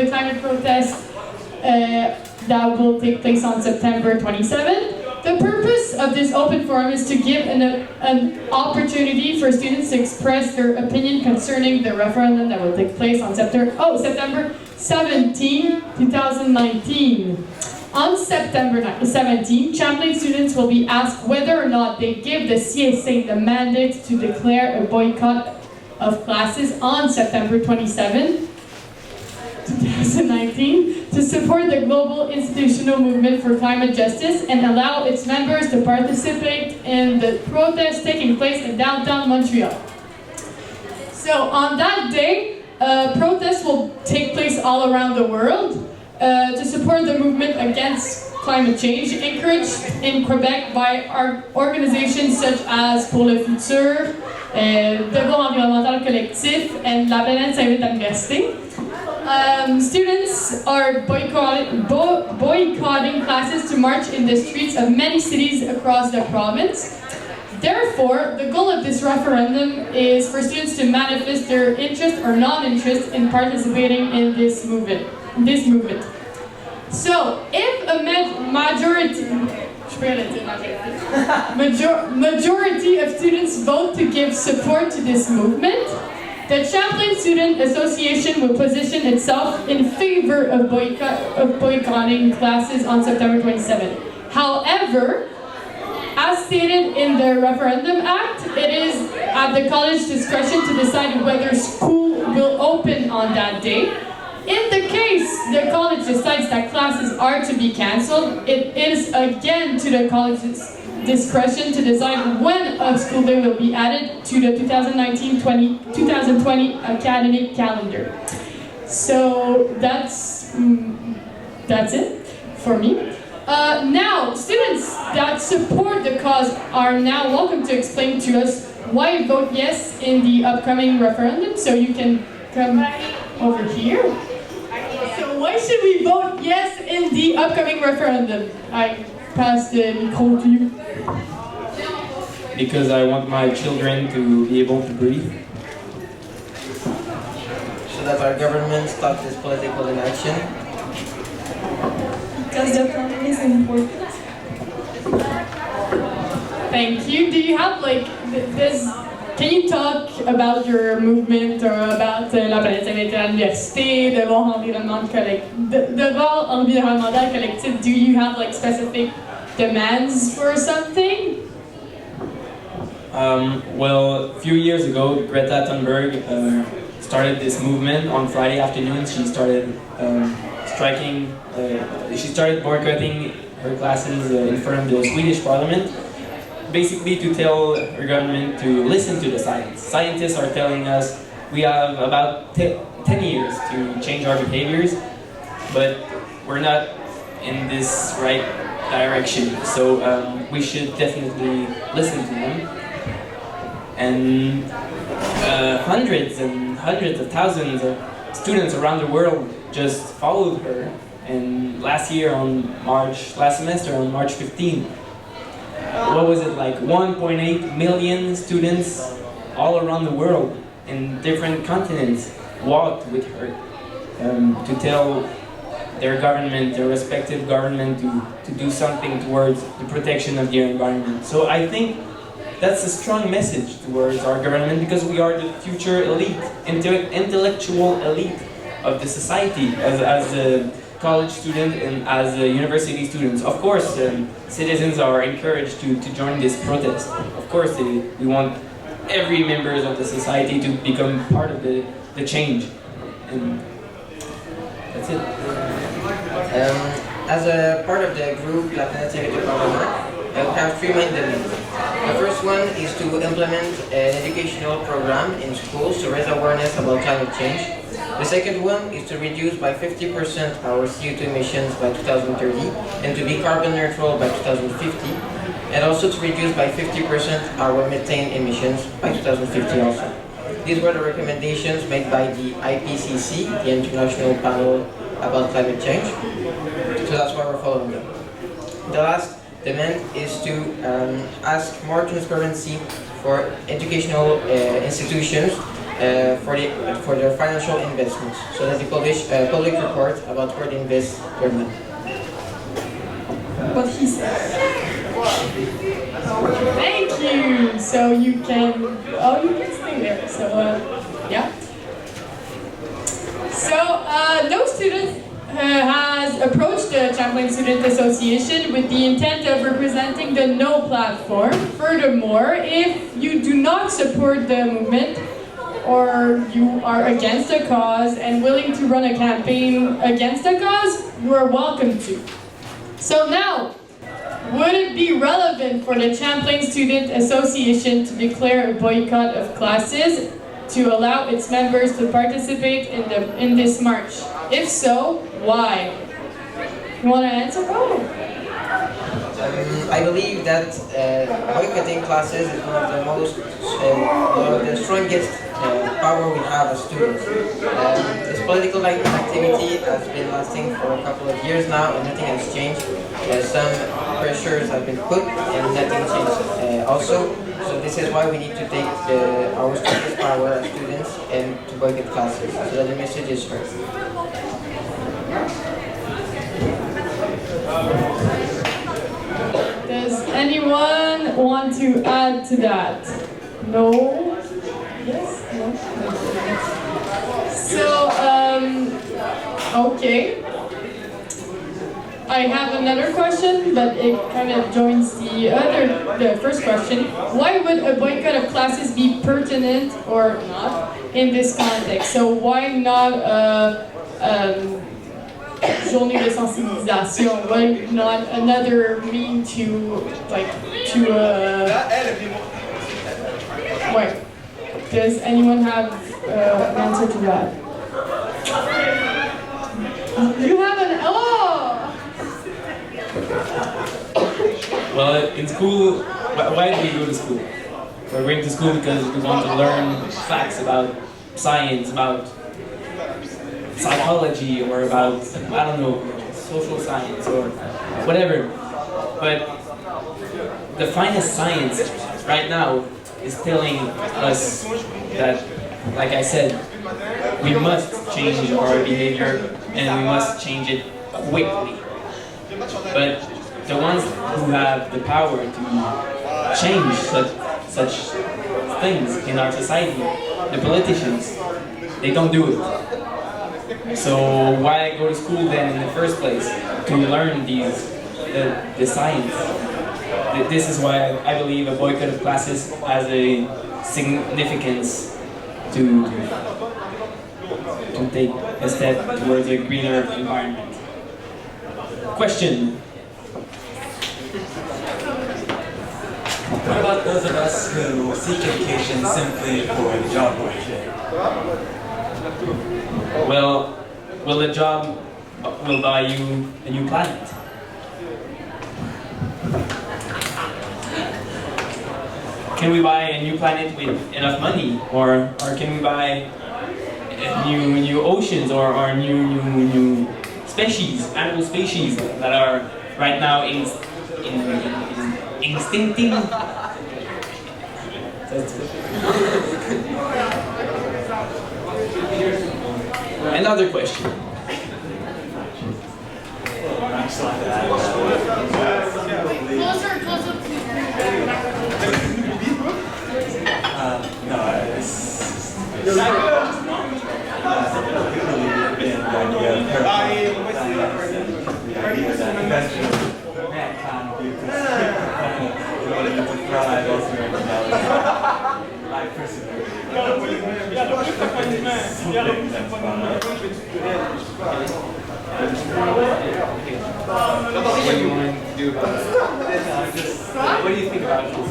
the climate protest that will take place on September 27th. The purpose of this open forum is to give an opportunity for students to express their opinion concerning the referendum that will take place on September 17, 2019. On September 17, Champlain students will be asked whether or not they give the CSA the mandate to declare a boycott of classes on September 27, 2019, to support the global institutional movement for climate justice and allow its members to participate in the protests taking place in downtown Montreal. So on that day, protests will take place all around the world to support the movement against climate change, encouraged in Quebec by organizations such as Pour le Futur, Devoir Environnemental Collectif, and La Planète s'invite à l'université. Students are boycotting classes to march in the streets of many cities across the province. Therefore, the goal of this referendum is for students to manifest their interest or non-interest in participating in this movement. So, if a majority of students vote to give support to this movement, the Champlain Student Association will position itself in favor of boycotting classes on September 27. However, as stated in the Referendum Act, it is at the college discretion to decide whether school will open on that day. In the case the college decides that classes are to be cancelled, it is again to the college's discretion to decide when a school day will be added to the 2019-2020 academic calendar. So that's it for me. Now, students that support the cause are now welcome to explain to us why vote yes in the upcoming referendum. So you can come over here. So why should we vote yes in the upcoming referendum? I pass the micro to you. Because I want my children to be able to breathe. So that our government stops this political inaction. Because the planet is important. Thank you. Do you have like this? Can you talk about your movement or about la planète s'invite à l'université, devoir environnemental collectif? Do you have like specific demands for something? Well, a few years ago, Greta Thunberg started this movement. On Friday afternoon, she started striking. She started boycotting her classes in front of the Swedish Parliament, basically to tell her government to listen to the science. Scientists are telling us we have about 10 years to change our behaviors, but we're not in this right direction. So we should definitely listen to them. And hundreds and hundreds of thousands of students around the world just followed her. And last semester on March 15, what was it, like 1.8 million students all around the world in different continents walked with her to tell their government, their respective government, to do something towards the protection of their environment. So I think that's a strong message towards our government, because we are the future elite, intellectual elite of the society as a college student and as university students. Of course, citizens are encouraged to join this protest. Of course, we want every member of the society to become part of the change. And that's it. As a part of the group La Planète s'invite au Parlement, we have three main demands. The first one is to implement an educational program in schools to raise awareness about climate change. The second one is to reduce by 50% our CO2 emissions by 2030 and to be carbon neutral by 2050, and also to reduce by 50% our methane emissions by 2050 also. These were the recommendations made by the IPCC, the International Panel about Climate Change, so that's why we're following them. The last demand is to ask more transparency for educational institutions for their financial investments, so that they publish a public report about where they invest their money. What he said. Thank you. So you can stay there. So yeah. So no student has approached the Champlain Student Association with the intent of representing the No platform. Furthermore, if you do not support the movement, or you are against a cause and willing to run a campaign against a cause, you are welcome to. So now, would it be relevant for the Champlain Student Association to declare a boycott of classes to allow its members to participate in this march? If so, why? You want to answer, Paul? I believe that boycotting classes is one of the most, one of the strongest power we have as students. This political activity has been lasting for a couple of years now, and nothing has changed. Some pressures have been put, and nothing changed also. So this is why we need to take our strongest power as students and to boycott classes, so that the message is heard. Does anyone want to add to that? No? Yes? No? So, okay. I have another question, but it kind of joins the first question. Why would a boycott of classes be pertinent or not in this context? So why not journée de sensibilisation? Why not another mean to wait. Does anyone have an answer to that? You have an Well, in school, why do we go to school? We're going to school because we want to learn facts about science, about psychology, or about, I don't know, social science, or whatever. But the finest science right now is telling us that, like I said, we must change our behavior, and we must change it quickly. But the ones who have the power to change such things in our society, the politicians, they don't do it. So why go to school then in the first place? To learn the science. This is why I believe a boycott of classes has a significance to take a step towards a greener environment. Question. What about those of us who seek education simply for the job market? Well, the job will buy you a new planet. Can we buy a new planet with enough money, or can we buy new oceans, or new species, animal species that are right now extincting? Another question. Closer, What do you want to do about it? What do you think about this?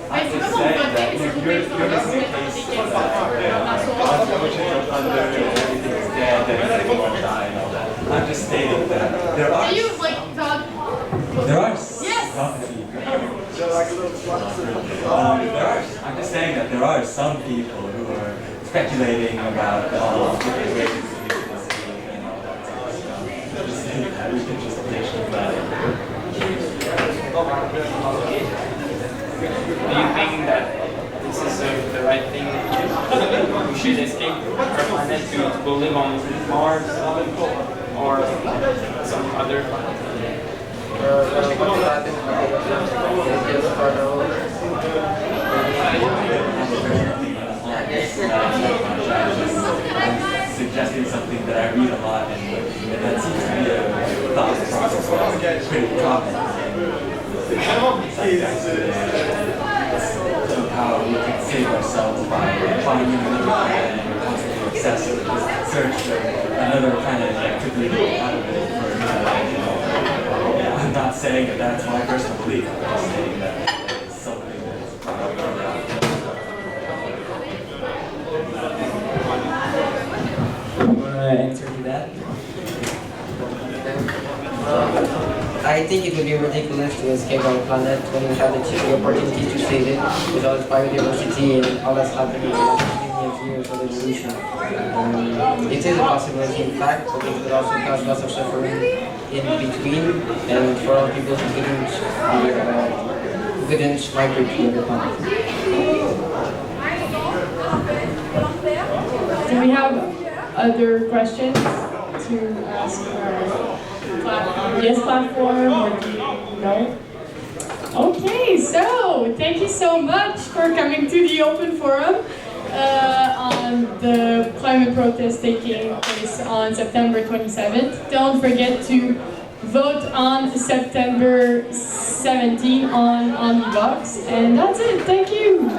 I'm just saying that you're just in a case which is under everything's dead and everything will die and all that. I'm just stating that there are. Are you like talk? There are. Yes. I'm just saying that there are some people who are speculating about all different ways of efficiency and all that sort of stuff. I'm just saying that we can just patient about it. Do you think that this is the right thing to do? planet to go live on Mars or some other planet? What will happen if we just start over? Suggesting something that I read a lot, and that seems to be a thought process that's pretty common. So how we can save ourselves by finding another planet and constantly obsessed with this search for another planet that could be habitable for I'm not saying that that's my personal belief, I'm just saying that it's something that's brought up around. Answer to that? I think it would be ridiculous to escape our planet when we have the opportunity to save it with all its biodiversity and all that's happening in the last million years of evolution. It is a possibility, in fact, but it would also cause lots of suffering in between, and for all people who couldn't migrate to the planet. Do we have other questions to ask our yes platform, or do you know? Okay, so thank you so much for coming to the open forum on the climate protest taking place on September 27th. Don't forget to vote on September 17 on the box, and that's it. Thank you.